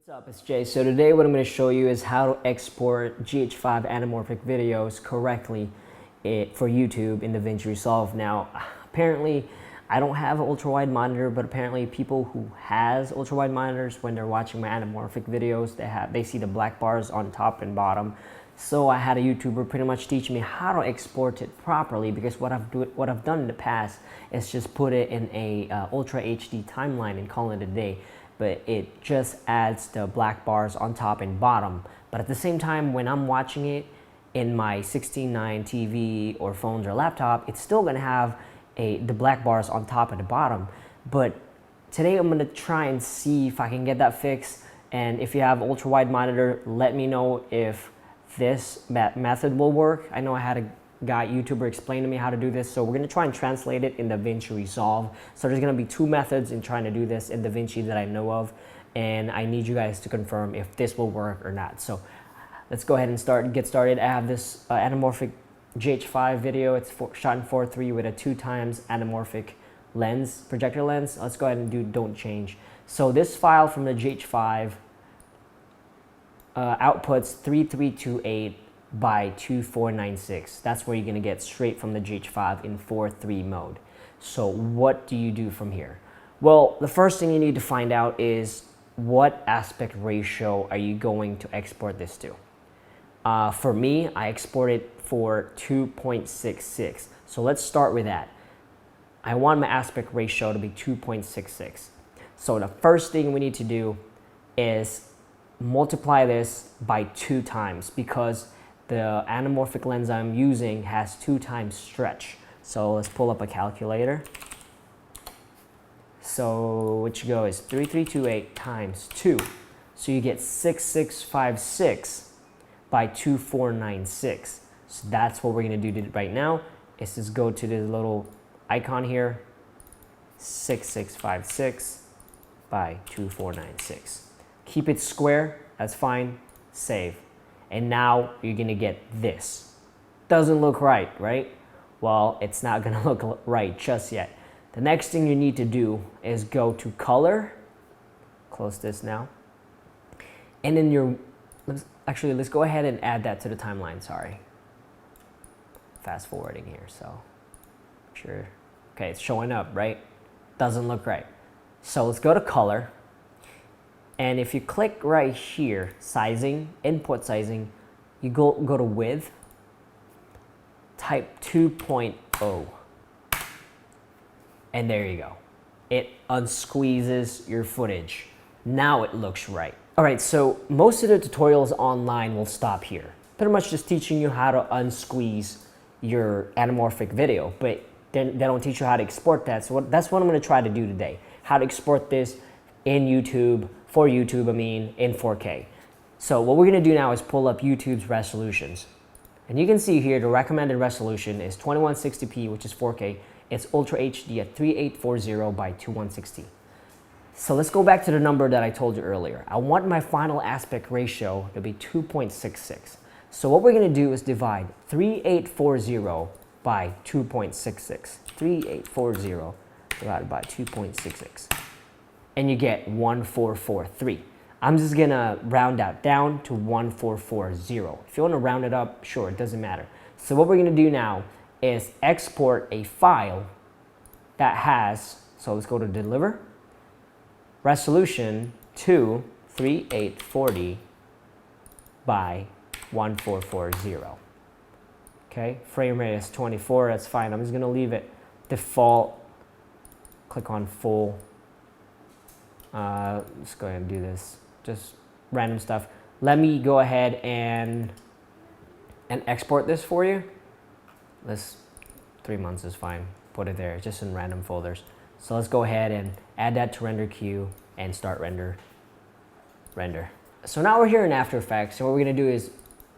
What's up, it's Jay. So today what I'm going to show you is how to export GH5 anamorphic videos correctly for YouTube in DaVinci Resolve. Now, apparently I don't have an ultra-wide monitor, but apparently people who has ultra-wide monitors, when they're watching my anamorphic videos, they see the black bars on top and bottom. So I had a YouTuber pretty much teach me how to export it properly, because what I've done in the past is just put it in a Ultra HD timeline and call it a day. But it just adds the black bars on top and bottom. But at the same time, when I'm watching it in my 16:9 TV or phones or laptop, it's still gonna have the black bars on top and the bottom. But today I'm gonna try and see if I can get that fixed. And if you have ultra wide monitor, let me know if this method will work. I know I had a guy, YouTuber, explain to me how to do this, so we're gonna try and translate it in DaVinci Resolve. So there's gonna be two methods in trying to do this in DaVinci that I know of, and I need you guys to confirm if this will work or not. So let's go ahead and get started. I have this anamorphic GH5 video. It's shot in 4:3 with a 2x anamorphic lens, projector lens. Let's go ahead and do don't change. So this file from the GH5 outputs 3328 by 2496. That's where you're going to get straight from the GH5 in 4:3 mode. So what do you do from here? Well, the first thing you need to find out is what aspect ratio are you going to export this to. For me, I export it for 2.66. So let's start with that. I want my aspect ratio to be 2.66. So the first thing we need to do is multiply this by 2 times, because the anamorphic lens I'm using has 2 times stretch. So let's pull up a calculator. So which go is 3328 times 2. So you get 6656 by 2496. So that's what we're going to do right now. Is just go to this little icon here, 6656 by 2496. Keep it square, that's fine, save. And now you're gonna get this. Doesn't look right, right? Well, it's not gonna look right just yet. The next thing you need to do is go to color, close this now, and then let's go ahead and add that to the timeline, sorry. Fast forwarding here, so sure. Okay, it's showing up, right? Doesn't look right. So let's go to color. And if you click right here, sizing, input sizing, you go to width, type 2.0, and there you go. It unsqueezes your footage. Now it looks right. All right, so most of the tutorials online will stop here. Pretty much just teaching you how to unsqueeze your anamorphic video, but they don't teach you how to export that. So that's what I'm gonna try to do today. How to export this in YouTube, for YouTube, in 4K. So what we're gonna do now is pull up YouTube's resolutions. And you can see here the recommended resolution is 2160p, which is 4K. It's Ultra HD at 3840 by 2160. So let's go back to the number that I told you earlier. I want my final aspect ratio to be 2.66. So what we're gonna do is divide 3840 by 2.66. 3840 divided by 2.66. And you get 1443. I'm just gonna round that down to 1440. If you wanna round it up, sure, it doesn't matter. So what we're gonna do now is export a file that has, so let's go to deliver, resolution to 3840 by 1440. Okay, frame rate is 24, that's fine. I'm just gonna leave it default, click on full. Let's go ahead and do this, just random stuff. Let me go ahead and export this for you. 3 months is fine, put it there, just in random folders. So let's go ahead and add that to render queue and start render. So now we're here in After Effects, and what we're gonna do is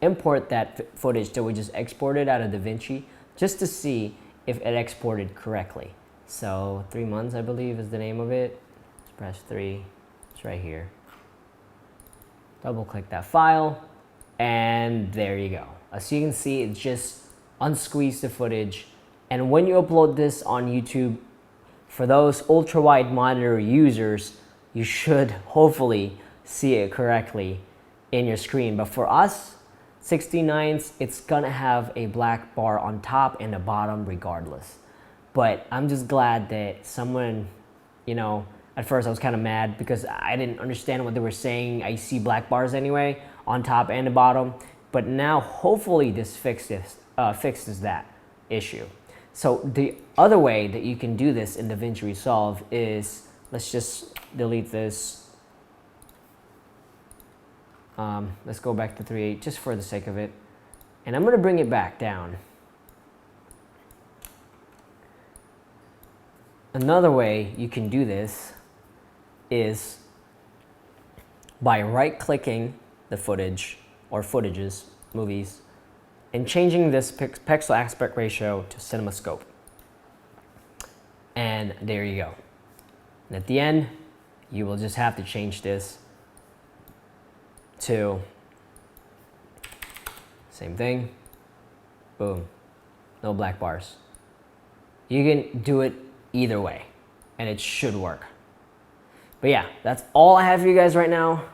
import that footage that we just exported out of DaVinci, just to see if it exported correctly. So 3 months, I believe, is the name of it. Press 3, it's right here. Double click that file, and there you go. As you can see, it just unsqueezed the footage. And when you upload this on YouTube, for those ultra wide monitor users, you should hopefully see it correctly in your screen. But for us 69s, it's gonna have a black bar on top and the bottom regardless. But I'm just glad that someone, you know, at first I was kind of mad because I didn't understand what they were saying. I see black bars anyway on top and the bottom, but now hopefully this fixes that issue. So the other way that you can do this in DaVinci Resolve is, let's just delete this. Let's go back to 3.8 just for the sake of it. And I'm going to bring it back down. Another way you can do this is by right-clicking the footage or footages, movies, and changing this pixel aspect ratio to CinemaScope. And there you go. And at the end, you will just have to change this to same thing. Boom. No black bars. You can do it either way, and it should work. But yeah, that's all I have for you guys right now.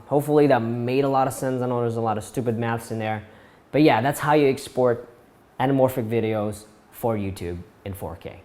Hopefully that made a lot of sense. I know there's a lot of stupid maths in there. But yeah, that's how you export anamorphic videos for YouTube in 4K.